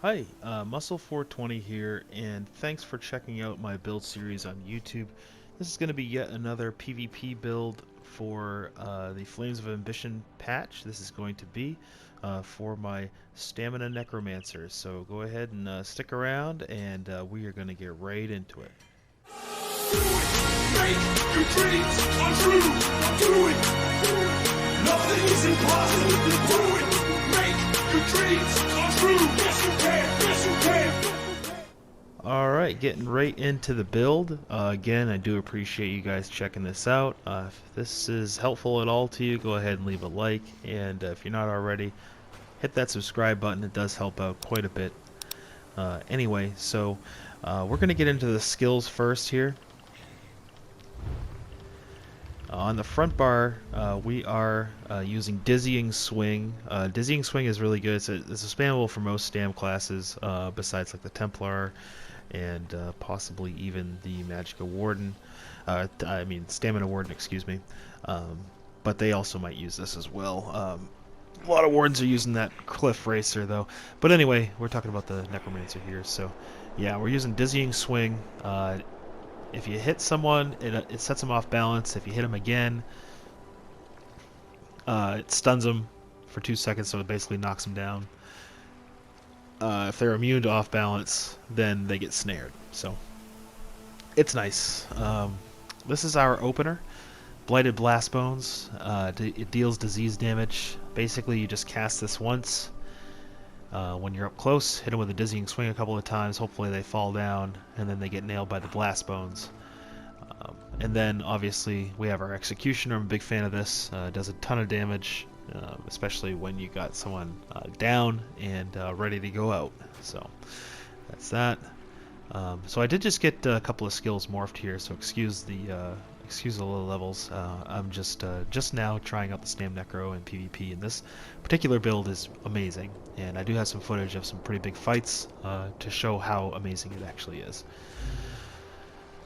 Hi, Muscle420 here, and thanks for checking out my build series on YouTube. This is going to be yet another PvP build for the Flames of Ambition patch. This is going to be for my Stamina Necromancer. So go ahead and stick around, and we are going to get right into it. Make your dreams come true. Do it. Nothing is impossible. Do it. Make your dreams come true. Yes, you can. Yes, you can. Alright, getting right into the build. Again, I do appreciate you guys checking this out. If this is helpful at all to you, go ahead and leave a like. And if you're not already, hit that subscribe button. It does help out quite a bit. Anyway, so we're going to get into the skills first here. On the front bar, we are using Dizzying Swing. Dizzying Swing is really good. It's spammable for most Stam classes, besides like the Templar and possibly even the Magicka Warden. Stamina Warden, excuse me. But they also might use this as well. A lot of Wardens are using that Cliff Racer, though. But anyway, we're talking about the Necromancer here. So, yeah, we're using Dizzying Swing. If you hit someone, it sets them off balance. If you hit them again, it stuns them for 2 seconds, so it basically knocks them down. If they're immune to off balance, then they get snared. So it's nice. This is our opener, Blighted Blast Bones. It deals disease damage. Basically, you just cast this once. When you're up close, hit them with a Dizzying Swing a couple of times. Hopefully they fall down, and then they get nailed by the Blast Bones. And then, obviously, we have our Executioner. I'm a big fan of this. It does a ton of damage, especially when you got someone down and ready to go out. So, that's that. So I did just get a couple of skills morphed here, so excuse the low levels. I'm just now trying out the Stam Necro and PvP, and this particular build is amazing. And I do have some footage of some pretty big fights to show how amazing it actually is.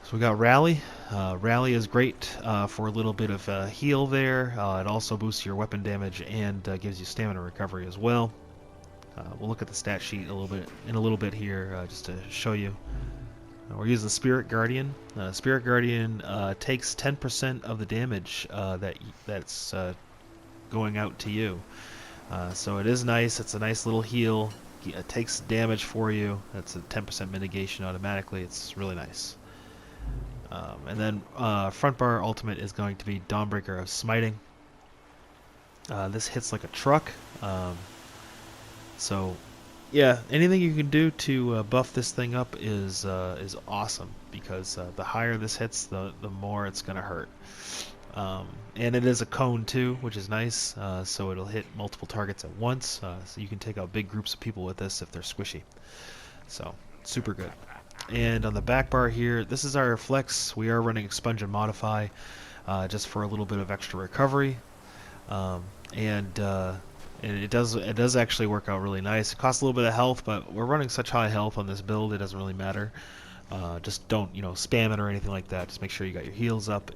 So we got Rally. Rally is great for a little bit of heal there. It also boosts your weapon damage and gives you stamina recovery as well. We'll look at the stat sheet in a little bit here just to show you. We're using Spirit Guardian. Spirit Guardian takes 10% of the damage that's going out to you. So it is nice. It's a nice little heal. It takes damage for you. That's a 10% mitigation automatically. It's really nice. And then front bar ultimate is going to be Dawnbreaker of Smiting. This hits like a truck. So yeah, anything you can do to buff this thing up is awesome, because the higher this hits, the more it's gonna hurt. And it is a cone too, which is nice. So it'll hit multiple targets at once. So you can take out big groups of people with this if they're squishy. So super good. And on the back bar here, this is our flex. We are running Expunge and Modify just for a little bit of extra recovery. And it does actually work out really nice. It costs a little bit of health, but we're running such high health on this build, it doesn't really matter. Just don't spam it or anything like that. Just make sure you got your heals up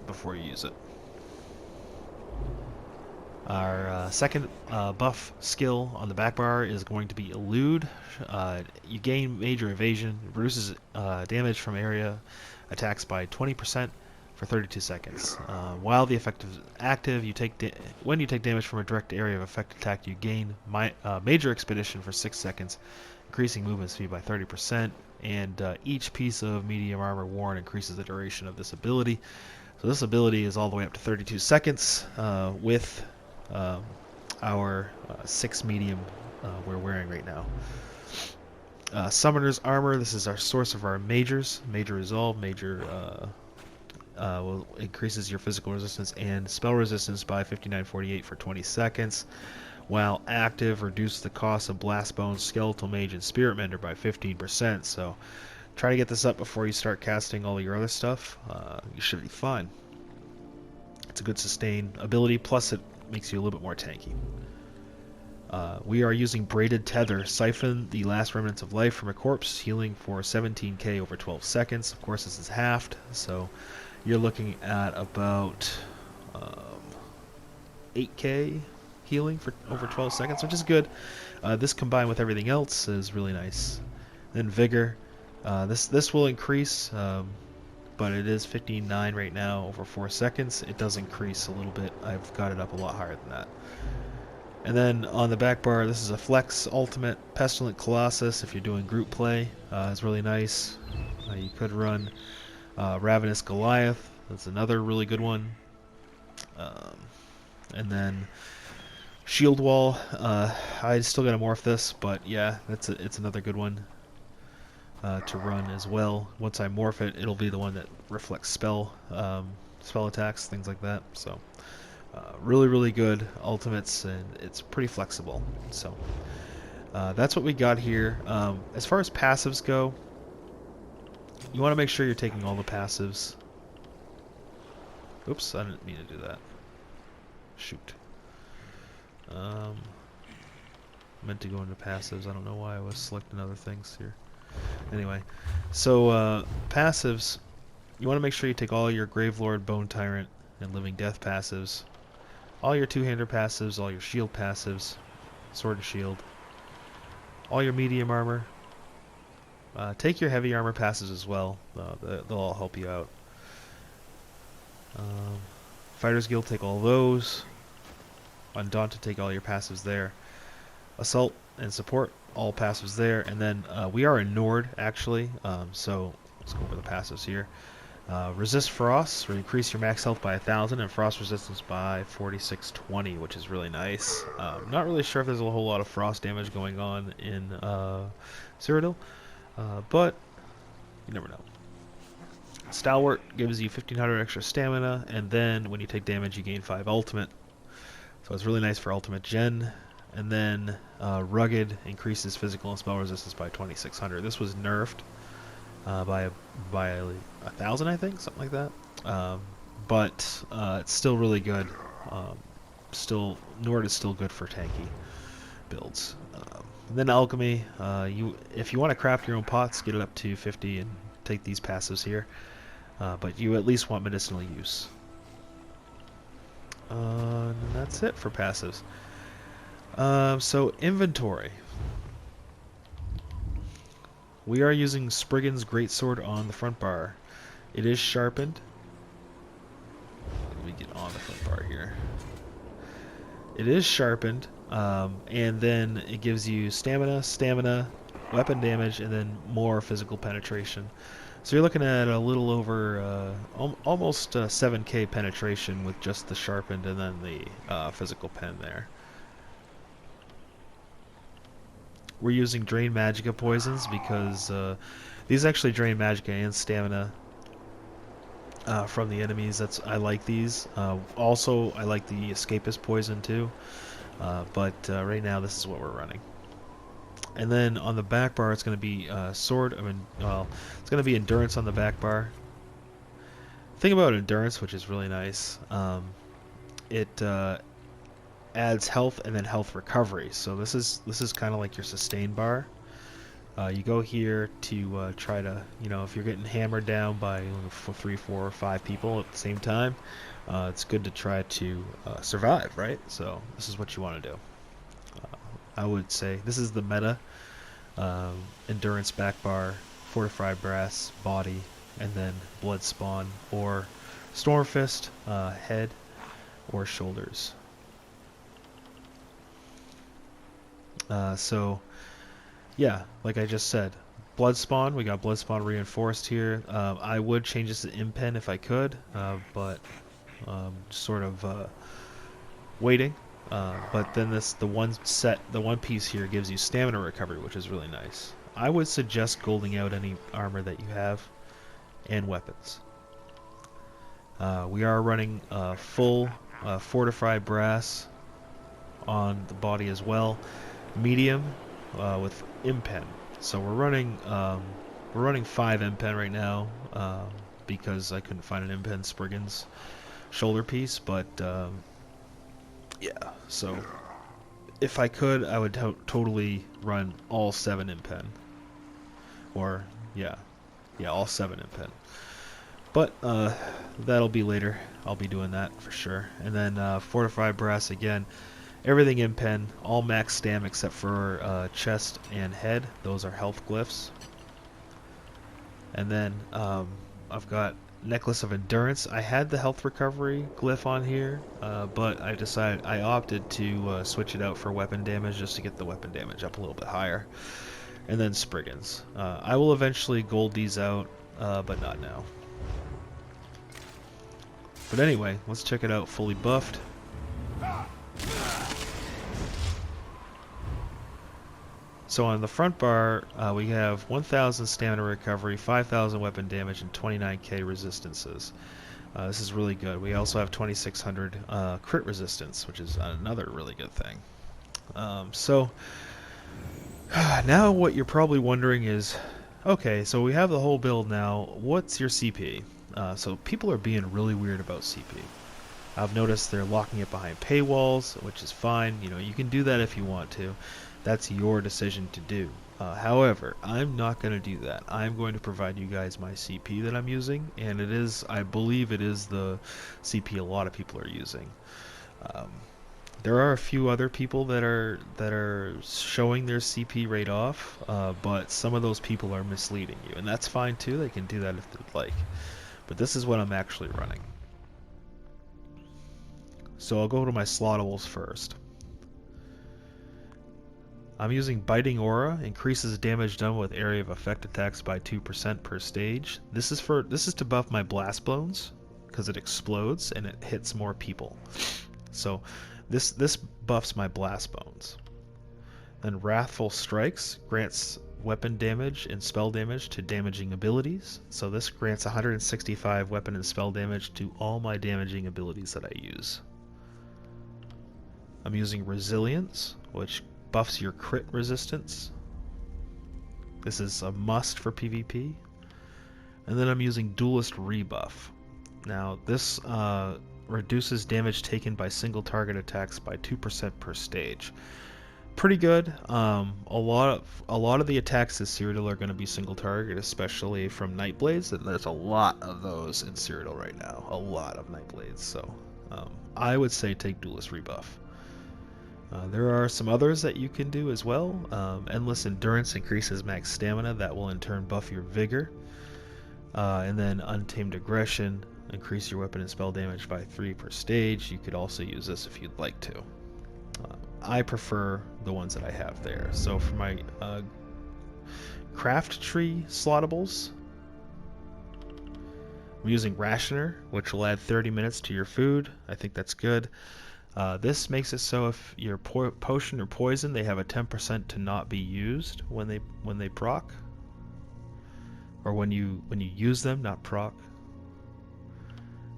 before you use it. Our second buff skill on the back bar is going to be Elude. You gain major evasion. It reduces damage from area attacks by 20% for 32 seconds. While the effect is active, when you take damage from a direct area of effect attack, you gain Major Expedition for 6 seconds, increasing movement speed by 30%, and each piece of medium armor worn increases the duration of this ability. So this ability is all the way up to 32 seconds with our 6 medium we're wearing right now. Summoner's Armor, this is our source of our majors. Major Resolve, increases your physical resistance and spell resistance by 59.48 for 20 seconds. While active, reduce the cost of Blast Bones, Skeletal Mage, and Spirit Mender by 15%. So try to get this up before you start casting all your other stuff. You should be fine. It's a good sustain ability, plus it makes you a little bit more tanky. We are using Braided Tether. Siphon the last remnants of life from a corpse, healing for 17k over 12 seconds. Of course, this is halved, so you're looking at about 8k healing for over 12 seconds, which is good. This combined with everything else is really nice. Then vigor. This will increase, but it is 15.9 right now over 4 seconds. It does increase a little bit. I've got it up a lot higher than that. And then on the back bar, this is a flex ultimate. Pestilent Colossus, if you're doing group play, is really nice. You could run Ravenous Goliath. That's another really good one. And then Shield Wall. I still gotta morph this, but yeah, it's another good one to run as well. Once I morph it, it'll be the one that reflects spell attacks, things like that. So really good ultimates, and it's pretty flexible. So that's what we got here. As far as passives go, you want to make sure you're taking all the passives. Oops, I didn't mean to do that. Shoot. Meant to go into passives. I don't know why I was selecting other things here. Anyway, so passives, you want to make sure you take all your Gravelord, Bone Tyrant, and Living Death passives, all your two-hander passives, all your shield passives, sword and shield, all your medium armor. Take your heavy armor passives as well. They'll all help you out. Fighters Guild, take all those. Undaunted, take all your passives there. Assault and support, all passives there. And then we are in Nord, actually, so let's go over the passives here. Resist Frost, where you increase your max health by 1,000 and frost resistance by 4620, which is really nice. Not really sure if there's a whole lot of frost damage going on in Cyrodiil, but you never know. Stalwart gives you 1500 extra stamina, and then when you take damage you gain 5 ultimate. So it's really nice for ultimate gen. And then Rugged increases physical and spell resistance by 2600. This was nerfed by 1,000, I think, something like that. But it's still really good. Nord is still good for tanky builds. Then Alchemy, if you want to craft your own pots, get it up to 50 and take these passives here. But you at least want medicinal use. And that's it for passives. So inventory. We are using Spriggan's Greatsword on the front bar. It is sharpened. Let me get on the front bar here. It is sharpened, and then it gives you stamina, weapon damage, and then more physical penetration. So you're looking at a little over, almost 7k penetration with just the sharpened and then the physical pen there. We're using Drain Magicka poisons because these actually drain Magicka and stamina from the enemies. I like these. Also, I like the Escapist poison too. But right now, this is what we're running. And then on the back bar, it's going to be sword. It's going to be endurance on the back bar. The thing about endurance, which is really nice, it adds health and then health recovery. So this is kind of like your sustain bar. You go here to try to, if you're getting hammered down by 3, 4, or 5 people at the same time, it's good to try to survive, right? So this is what you want to do. I would say this is the meta. Endurance back bar, fortified brass body, and then blood spawn or storm fist head or shoulders. So yeah, like I just said, blood spawn. We got blood spawn reinforced here. I would change this to impen if I could, but just sort of waiting. But then the one piece here gives you stamina recovery, which is really nice. I would suggest golding out any armor that you have and weapons. We are running full fortified brass on the body as well, medium with impen. So we're running 5 impen right now because I couldn't find an impen Spriggan's shoulder piece, but yeah, so if I could, I would totally run all 7 impen. Or, yeah, all 7 impen. But that'll be later. I'll be doing that for sure. And then fortified brass again. Everything in pen, all max stam except for chest and head. Those are health glyphs. And then I've got Necklace of Endurance. I had the health recovery glyph on here, but I opted to switch it out for weapon damage just to get the weapon damage up a little bit higher. And then Spriggans. I will eventually gold these out, but not now. But anyway, let's check it out fully buffed. So on the front bar, we have 1,000 stamina recovery, 5,000 weapon damage, and 29k resistances. This is really good. We also have 2,600 crit resistance, which is another really good thing. So now what you're probably wondering is, okay, so we have the whole build now. What's your CP? So people are being really weird about CP. I've noticed they're locking it behind paywalls, which is fine. You know, you can do that if you want to. That's your decision to do. However, I'm not going to do that. I'm going to provide you guys my CP that I'm using, and it is, I believe it is the CP a lot of people are using. There are a few other people that are showing their CP rate off, but some of those people are misleading you, and that's fine too. They can do that if they'd like. But this is what I'm actually running. So I'll go to my slottables first. I'm using Biting Aura, increases damage done with area of effect attacks by 2% per stage. This is to buff my Blast Blows, because it explodes and it hits more people. So this buffs my Blast Bones. Then Wrathful Strikes grants weapon damage and spell damage to damaging abilities. So this grants 165 weapon and spell damage to all my damaging abilities that I use. I'm using Resilience, which buffs your crit resistance. This is a must for PvP. And then I'm using Duelist Rebuff. Now this reduces damage taken by single target attacks by 2% per stage. Pretty good. A lot of the attacks in Cyrodiil are going to be single target, especially from Nightblades, and there's a lot of those in Cyrodiil right now. A lot of Nightblades, so I would say take Duelist Rebuff. There are some others that you can do as well. Endless Endurance increases max stamina. That will in turn buff your vigor. And then Untamed Aggression, increase your weapon and spell damage by 3 per stage. You could also use this if you'd like to. I prefer the ones that I have there. So for my craft tree slottables, I'm using Rationer, which will add 30 minutes to your food. I think that's good. This makes it so if your potion or poison, they have a 10% to not be used when they proc, or when you use them, not proc.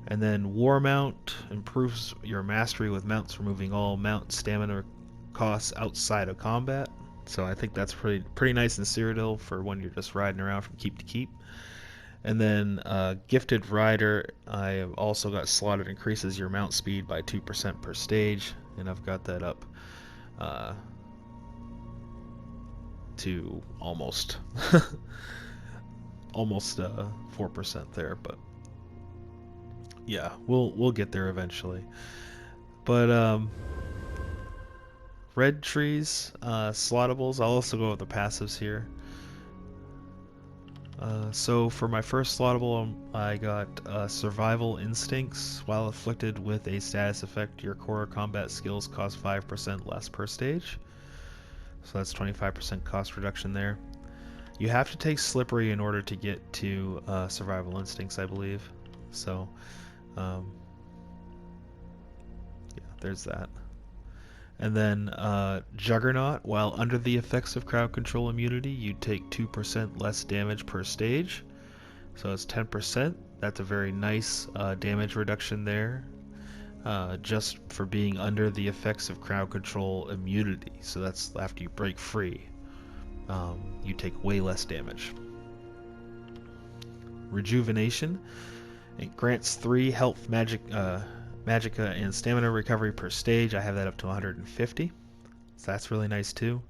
And then War Mount improves your mastery with mounts, removing all mount stamina costs outside of combat. So I think that's pretty nice in Cyrodiil for when you're just riding around from keep to keep. And then Gifted Rider, I have also got slotted, increases your mount speed by 2% per stage, and I've got that up to almost 4% there, but yeah, we'll get there eventually. But Red Trees, slottables, I'll also go with the passives here. So for my first slottable, I got Survival Instincts. While afflicted with a status effect, your core combat skills cost 5% less per stage. So that's 25% cost reduction there. You have to take Slippery in order to get to Survival Instincts, I believe. So, yeah, there's that. And then Juggernaut, while under the effects of crowd control immunity, you take 2% less damage per stage. So it's 10%. That's a very nice damage reduction there, just for being under the effects of crowd control immunity. So that's after you break free. You take way less damage. Rejuvenation. It grants 3 health magicka and stamina recovery per stage. I have that up to 150, so that's really nice too.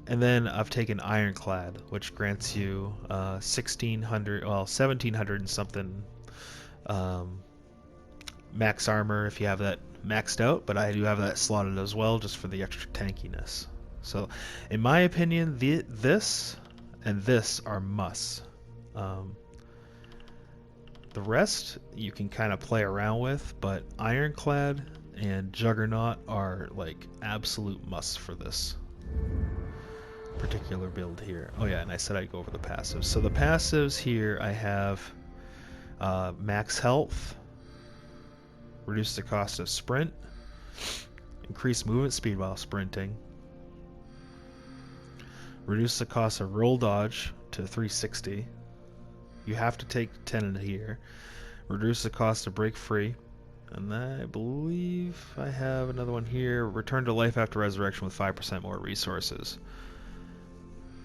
And then I've taken Ironclad, which grants you 1700 and something max armor if you have that maxed out, but I do have that slotted as well just for the extra tankiness. So in my opinion, this and this are musts. The rest you can kind of play around with, but Ironclad and Juggernaut are like absolute musts for this particular build here. Oh yeah, and I said I'd go over the passives. So the passives here, I have max health, reduce the cost of sprint, increase movement speed while sprinting, reduce the cost of roll dodge to 360. You have to take 10 in here. Reduce the cost of break free. And I believe I have another one here. Return to life after resurrection with 5% more resources.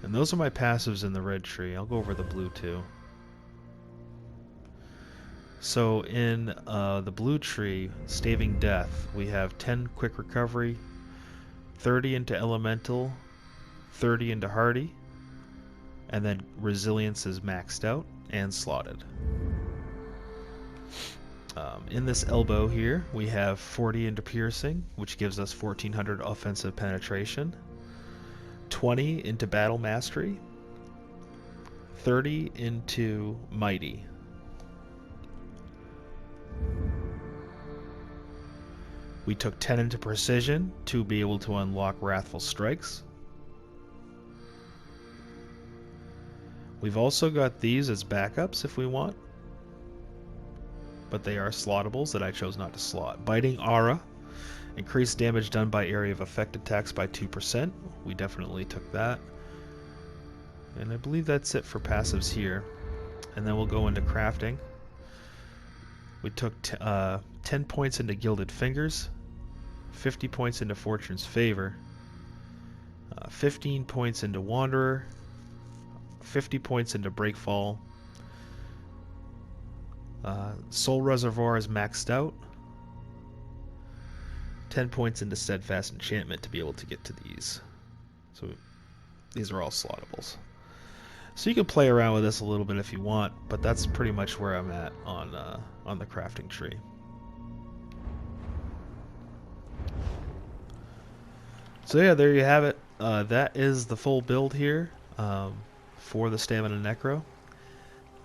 And those are my passives in the red tree. I'll go over the blue too. So in the blue tree, Staving Death, we have 10 quick recovery, 30 into elemental, 30 into hardy, and then resilience is maxed out and slotted. In this elbow here, we have 40 into piercing, which gives us 1400 offensive penetration, 20 into battle mastery, 30 into mighty. We took 10 into precision to be able to unlock wrathful strikes. We've also got these as backups if we want, but they are slottables that I chose not to slot. Biting Aura, increased damage done by area of effect attacks by 2%. We definitely took that. And I believe that's it for passives here. And then we'll go into crafting. We took 10 points into Gilded Fingers, 50 points into Fortune's Favor, 15 points into Wanderer, 50 points into Breakfall. Soul Reservoir is maxed out. 10 points into Steadfast Enchantment to be able to get to these. So these are all slottables. So you can play around with this a little bit if you want, but that's pretty much where I'm at on the crafting tree. So yeah, there you have it. That is the full build here for the Stamina Necro.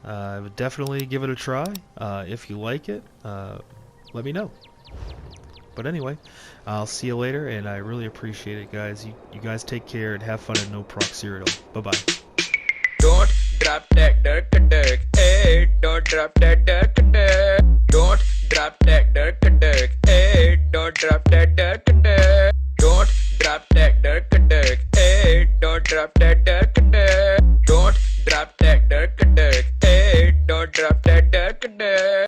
I would definitely give it a try. If you like it, let me know. But anyway, I'll see you later, and I really appreciate it, guys. You guys take care and have fun and no proc Cyrodiil. Bye-bye. Don't drop that dirk, hey, don't drop that dirk, don't drop that dirk, hey, don't drop that dirk, don't drop that dirk, hey, don't drop that dirk, don't drop that dirk, hey, don't drop that dirk.